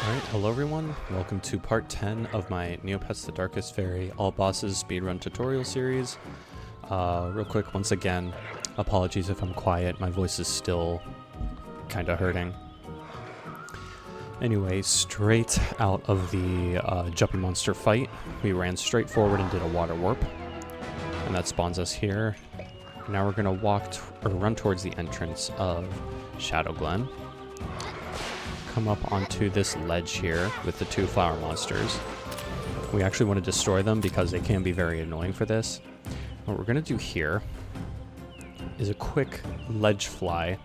Alright, hello everyone, welcome to part 10 of my Neopets the Darkest Faerie All Bosses speedrun tutorial series. Real quick, once again, apologies if I'm quiet, my voice is still kinda hurting. Anyway, straight out of the Jumpy Monster fight, we ran straight forward and did a water warp. And that spawns us here. Now we're gonna run towards the entrance of Shadow Glen. Come up onto this ledge here with the two flower monsters. We actually want to destroy them because they can be very annoying for this. What we're going to do here is a quick ledge fly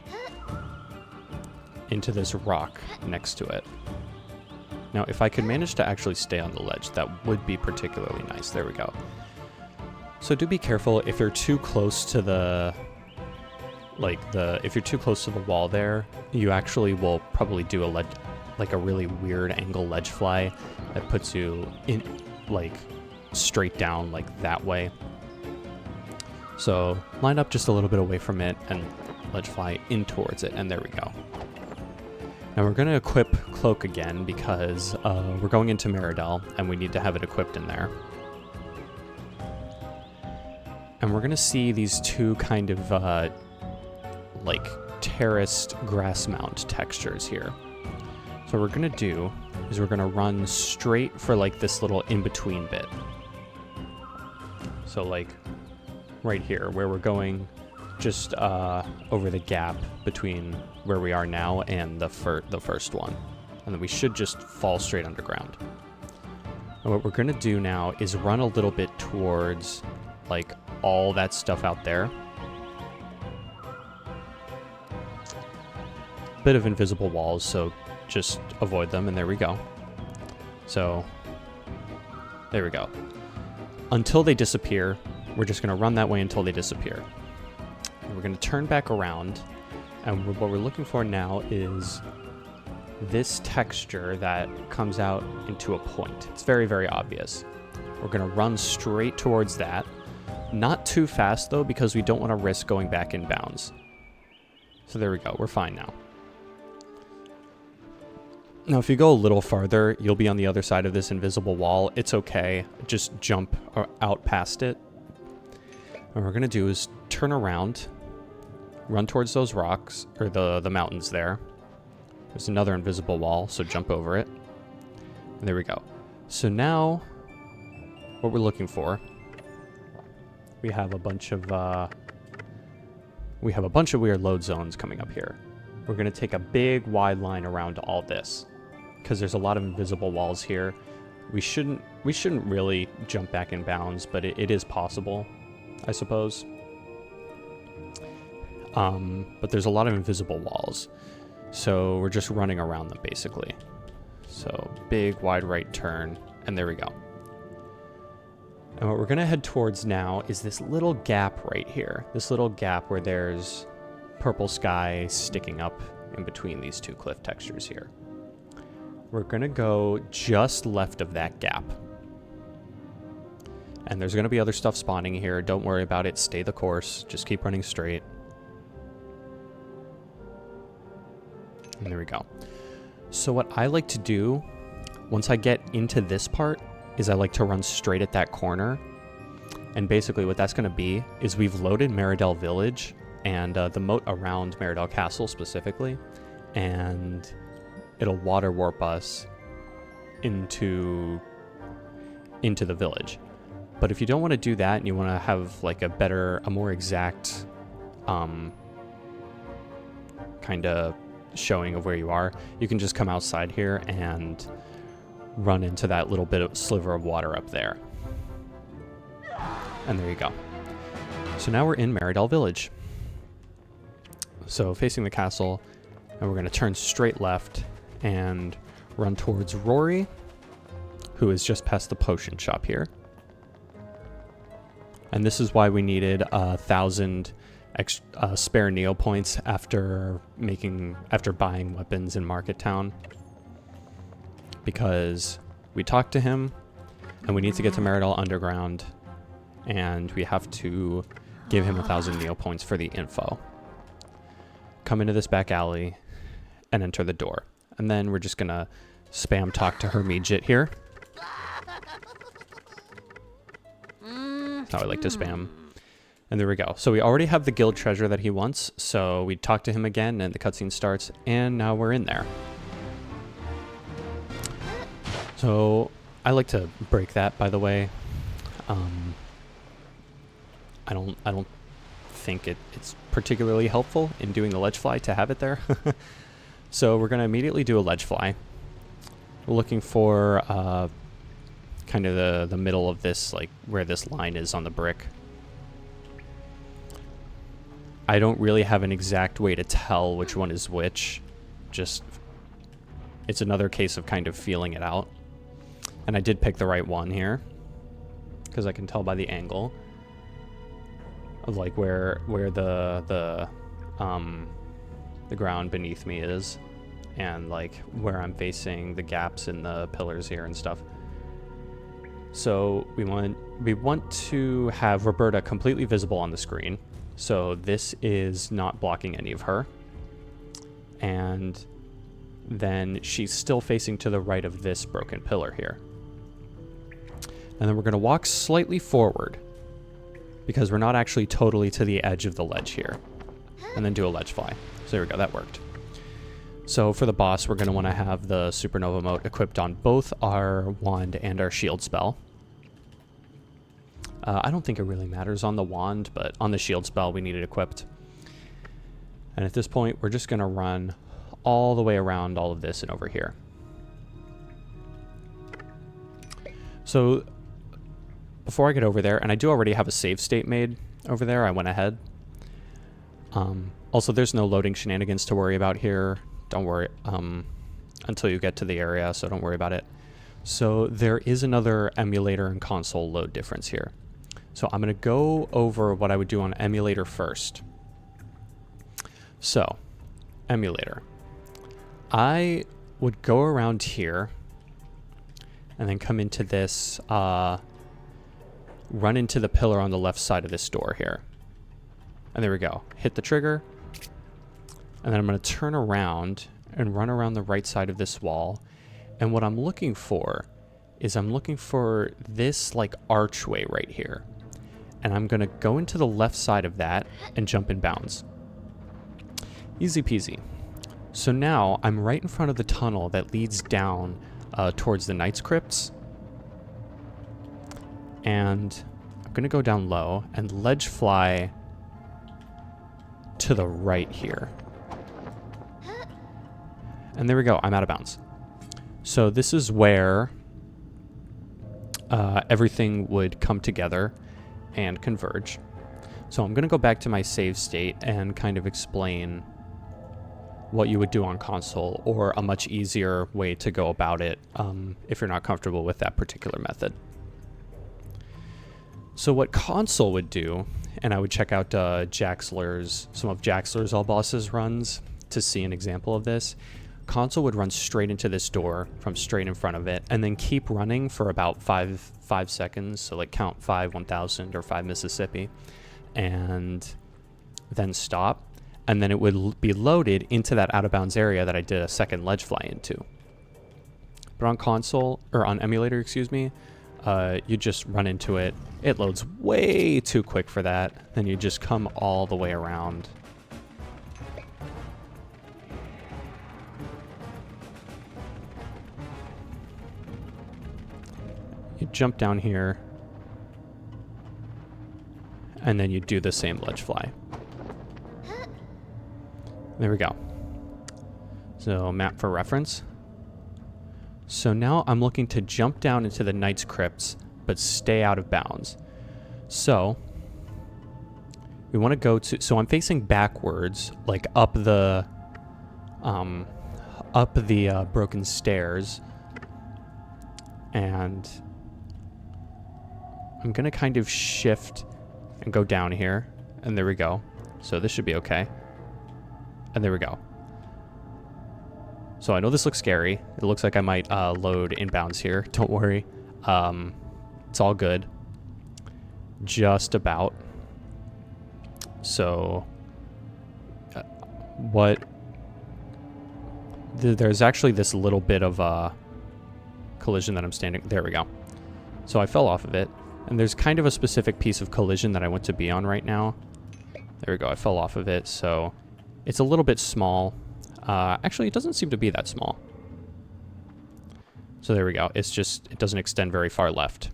into this rock next to it. Now, if I could manage to actually stay on the ledge, that would be particularly nice. There we go. So do be careful if you're too close to the if you're too close to the wall there, you actually will probably do a really weird angle ledge fly that puts you in straight down that way. So line up just a little bit away from it and ledge fly in towards it, and there we go. Now we're going to equip Cloak again because we're going into Meridel and we need to have it equipped in there. And we're going to see these two kind of terraced grass mound textures here. So what we're gonna do is we're gonna run straight for this little in-between bit. So right here where we're going just over the gap between where we are now and the first one. And then we should just fall straight underground. And what we're gonna do now is run a little bit towards all that stuff out there. Bit of invisible walls, so just avoid them, and there we go. So there we go. Until they disappear, we're just going to run that way until they disappear. And we're going to turn back around, and what we're looking for now is this texture that comes out into a point. It's very, very obvious. We're going to run straight towards that. Not too fast, though, because we don't want to risk going back in bounds. So there we go. We're fine now. Now, if you go a little farther, you'll be on the other side of this invisible wall. It's okay. Just jump out past it. And what we're going to do is turn around, run towards those rocks, or the mountains there. There's another invisible wall, so jump over it. And there we go. So now, what we're looking for, we have a bunch of weird load zones coming up here. We're going to take a big wide line around all this because there's a lot of invisible walls here. We shouldn't really jump back in bounds, but it is possible, I suppose. But there's a lot of invisible walls, so we're just running around them basically. So big wide right turn, and there we go. And what we're going to head towards now is this little gap right here. This little gap where there's purple sky sticking up in between these two cliff textures here. We're going to go just left of that gap. And there's going to be other stuff spawning here. Don't worry about it. Stay the course. Just keep running straight. And there we go. So what I like to do, once I get into this part, is I like to run straight at that corner. And basically what that's going to be is we've loaded Meridel Village and the moat around Meridel Castle specifically, and it'll water warp us into the village. But if you don't want to do that and you want to have a more exact kind of showing of where you are, you can just come outside here and run into that little bit of sliver of water up there. And there you go. So now we're in Meridel Village. So facing the castle, and we're going to turn straight left and run towards Rory, who is just past the potion shop here. And this is why we needed 1,000 spare Neopoints after buying weapons in Market Town, because we talked to him and we need to get to Meridel Underground, and we have to give him 1,000 Neopoints for the info. Come into this back alley and enter the door. And then we're just gonna spam talk to Hermijit here. That's how I like to spam. And there we go. So we already have the guild treasure that he wants. So we talk to him again and the cutscene starts and now we're in there. So I like to break that, by the way. I don't think it's particularly helpful in doing the ledge fly to have it there. So we're going to immediately do a ledge fly. We're looking for kind of the middle of this, like where this line is on the brick. I don't really have an exact way to tell which one is which. Just, it's another case of kind of feeling it out. And I did pick the right one here, because I can tell by the angle of like where the ground beneath me is, and like where I'm facing the gaps in the pillars here and stuff. So we want to have Roberta completely visible on the screen. So this is not blocking any of her. And then she's still facing to the right of this broken pillar here. And then we're going to walk slightly forward because we're not actually totally to the edge of the ledge here. And then do a ledge fly. So there we go, that worked. So for the boss, we're going to want to have the Supernova Mote equipped on both our wand and our shield spell. I don't think it really matters on the wand, but on the shield spell, we need it equipped. And at this point, we're just going to run all the way around all of this and over here. So before I get over there, and I do already have a save state made over there, I went ahead. Also, there's no loading shenanigans to worry about here. Don't worry until you get to the area, so don't worry about it. So there is another emulator and console load difference here. So I'm going to go over what I would do on emulator first. So, emulator. I would go around here and then come into this, run into the pillar on the left side of this door here. And there we go. Hit the trigger. And then I'm going to turn around and run around the right side of this wall. And what I'm looking for is I'm looking for this like archway right here. And I'm going to go into the left side of that and jump in bounds. Easy peasy. So now I'm right in front of the tunnel that leads down towards the Knight's Crypts. And I'm going to go down low and ledge fly to the right here. And there we go. I'm out of bounds. So this is where everything would come together and converge. So I'm going to go back to my save state and kind of explain what you would do on console, or a much easier way to go about it if you're not comfortable with that particular method. So what console would do, and I would check out some of Jaxler's All Bosses runs to see an example of this. Console would run straight into this door from straight in front of it, and then keep running for about five seconds. So like count 5 1000 or 5 Mississippi, and then stop. And then it would be loaded into that out of bounds area that I did a second ledge fly into. But on console, or on emulator, excuse me, you just run into it. It loads way too quick for that. Then you just come all the way around. You jump down here, and then you do the same ledge fly. There we go. So map for reference. So now I'm looking to jump down into the Knight's Crypts, but stay out of bounds. So we want to go to, so I'm facing backwards, like up the broken stairs, and I'm going to kind of shift and go down here, and there we go. So this should be okay. And there we go. So I know this looks scary. It looks like I might load inbounds here. Don't worry. It's all good. Just about. So what there's actually this little bit of a collision that I'm standing. There we go. So I fell off of it, and there's kind of a specific piece of collision that I want to be on right now. There we go. I fell off of it, so it's a little bit small. Actually, it doesn't seem to be that small. So there we go. It's just, it doesn't extend very far left.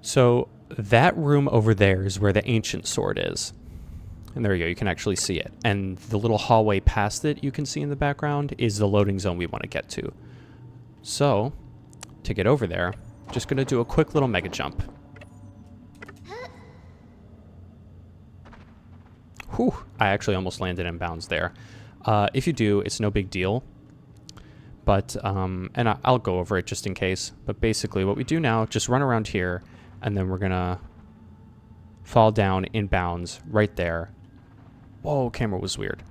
So that room over there is where the ancient sword is. And there you go. You can actually see it. And the little hallway past it you can see in the background is the loading zone we want to get to. So to get over there, just going to do a quick little mega jump. Whew, I actually almost landed in bounds there. If you do, it's no big deal. But, and I'll go over it just in case. But basically what we do now, just run around here, and then we're going to fall down in bounds right there. Whoa, camera was weird.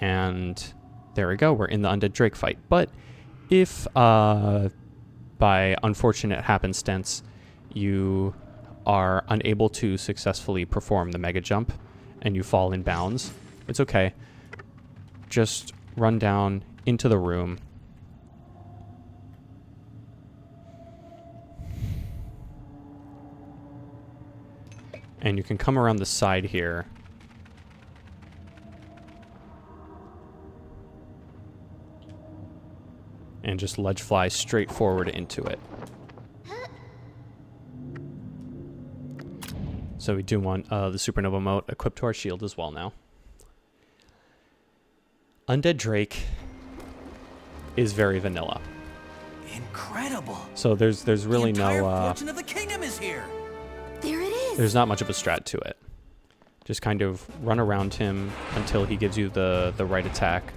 And there we go. We're in the Undead Drake fight. But if, by unfortunate happenstance, you are unable to successfully perform the mega jump and you fall in bounds, it's okay. Just run down into the room. And you can come around the side here. And just ledge fly straight forward into it. So we do want the Supernova Mote equipped to our shield as well now. Undead Drake is very vanilla. Incredible. So there's really the entire no fortune of the kingdom is here. There it is. there's not much of a strat to it. Just kind of run around him until he gives you the right attack.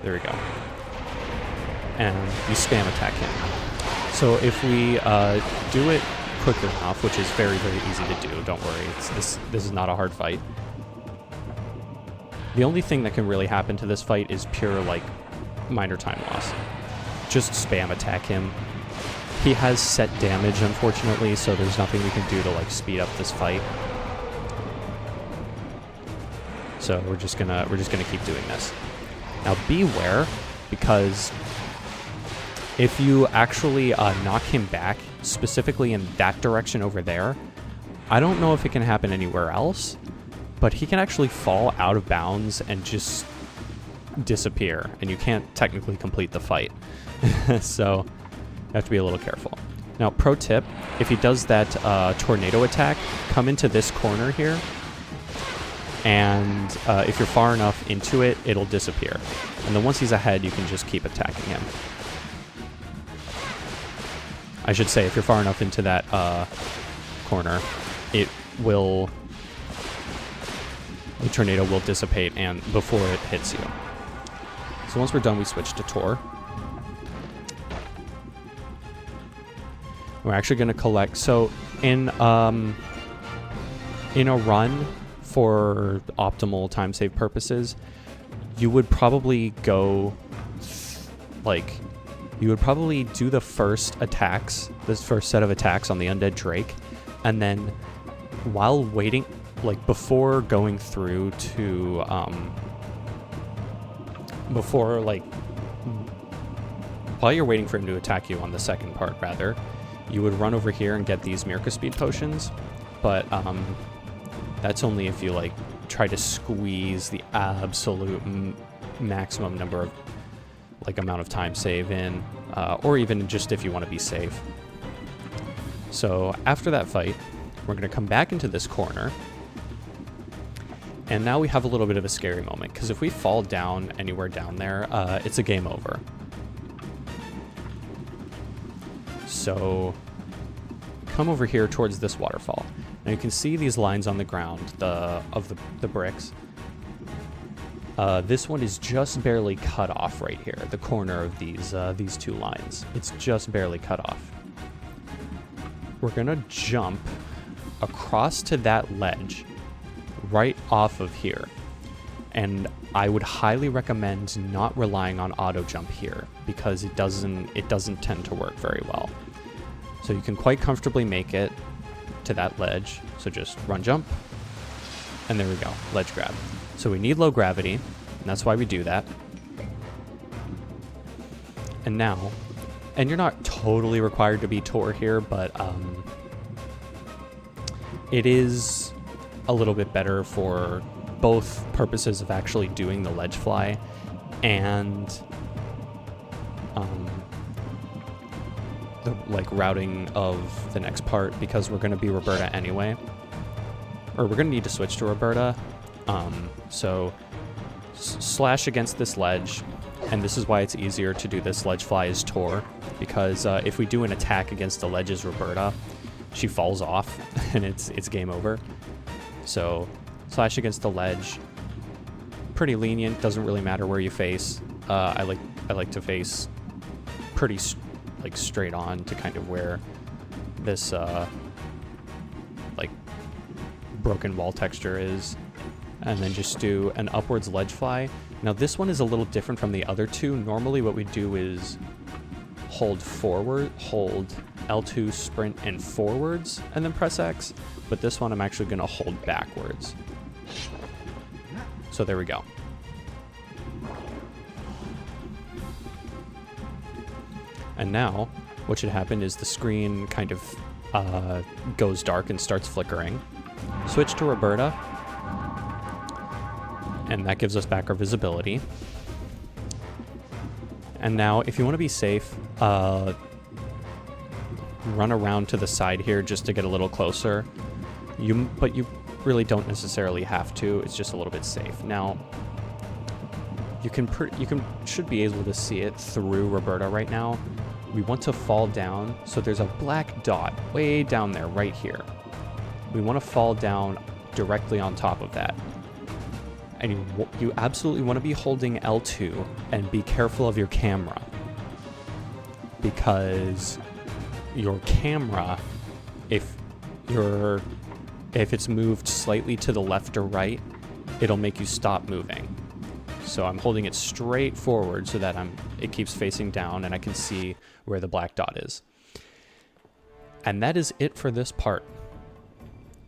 There we go. And you spam attack him. So if we do it quick enough, which is very, very easy to do, don't worry, this is not a hard fight. The only thing that can really happen to this fight is pure, like, minor time loss. Just spam attack him. He has set damage, unfortunately, so there's nothing we can do to, like, speed up this fight. So we're just gonna keep doing this. Now beware, because if you actually knock him back, specifically in that direction over there, I don't know if it can happen anywhere else, but he can actually fall out of bounds and just disappear, and you can't technically complete the fight. So you have to be a little careful. Now, pro tip, if he does that tornado attack, come into this corner here, and if you're far enough into it, it'll disappear. And then once he's ahead, you can just keep attacking him. I should say, if you're far enough into that corner, it will... the tornado will dissipate and before it hits you. So once we're done, we switch to Tor. We're actually going to collect... So in a run for optimal time save purposes, you would probably go... like... you would probably do the first attacks, this first set of attacks on the Undead Drake, and then while waiting... like, before going through to, while you're waiting for him to attack you on the second part, rather, you would run over here and get these Mirka Speed potions, but, that's only if you, like, try to squeeze the absolute maximum number of, like, amount of time save in, or even just if you want to be safe. So, after that fight, we're going to come back into this corner. And now we have a little bit of a scary moment, because if we fall down anywhere down there, it's a game over. So come over here towards this waterfall. Now you can see these lines on the ground, of the bricks. This one is just barely cut off right here, the corner of these two lines. It's just barely cut off. We're gonna jump across to that ledge right off of here, and I would highly recommend not relying on auto jump here, because it doesn't tend to work very well. So you can quite comfortably make it to that ledge, so just run jump, and there we go, ledge grab. So we need low gravity, and that's why we do that. And now, and you're not totally required to be Tor here, but it is a little bit better for both purposes of actually doing the ledge fly and the routing of the next part, because we're going to be Roberta anyway, or we're going to need to switch to Roberta. So slash against this ledge, and this is why it's easier to do this ledge fly as Tor, because if we do an attack against the ledge as Roberta, she falls off and it's game over. So slash against the ledge, pretty lenient, doesn't really matter where you face. I like to face pretty straight on to kind of where this broken wall texture is, and then just do an upwards ledge fly. Now this one is a little different from the other two. Normally what we do is hold forward, hold L2, sprint, and forwards, and then press X, but this one I'm actually going to hold backwards. So there we go. And now what should happen is the screen kind of goes dark and starts flickering. Switch to Roberta, and that gives us back our visibility. And now if you want to be safe, run around to the side here just to get a little closer. But you really don't necessarily have to. It's just a little bit safe. Now you should be able to see it through Roberta right now. We want to fall down, so there's a black dot way down there right here. We want to fall down directly on top of that. And you absolutely want to be holding L2 and be careful of your camera, because your camera, if it's moved slightly to the left or right, it'll make you stop moving. So I'm holding it straight forward so that it keeps facing down and I can see where the black dot is. And that is it for this part.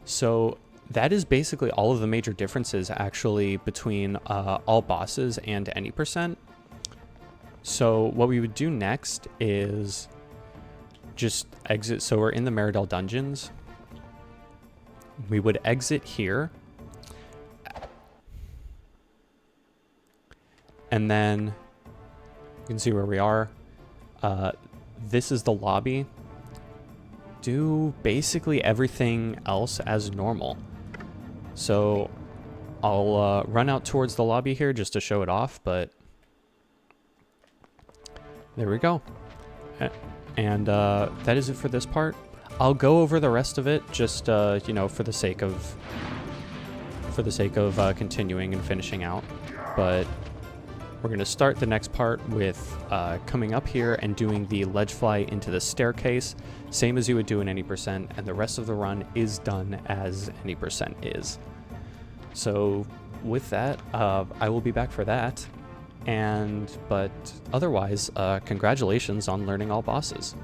So that is basically all of the major differences actually between all bosses and any percent. So what we would do next is just exit. So we're in the Meridell dungeons. We would exit here. And then you can see where we are. This is the lobby. Do basically everything else as normal. So I'll run out towards the lobby here just to show it off, but there we go. And that is it for this part. I'll go over the rest of it just you know, for the sake of continuing and finishing out. But we're going to start the next part with coming up here and doing the ledge fly into the staircase, same as you would do in any percent, and the rest of the run is done as any percent is. So with that, I will be back for that. But otherwise, congratulations on learning all bosses.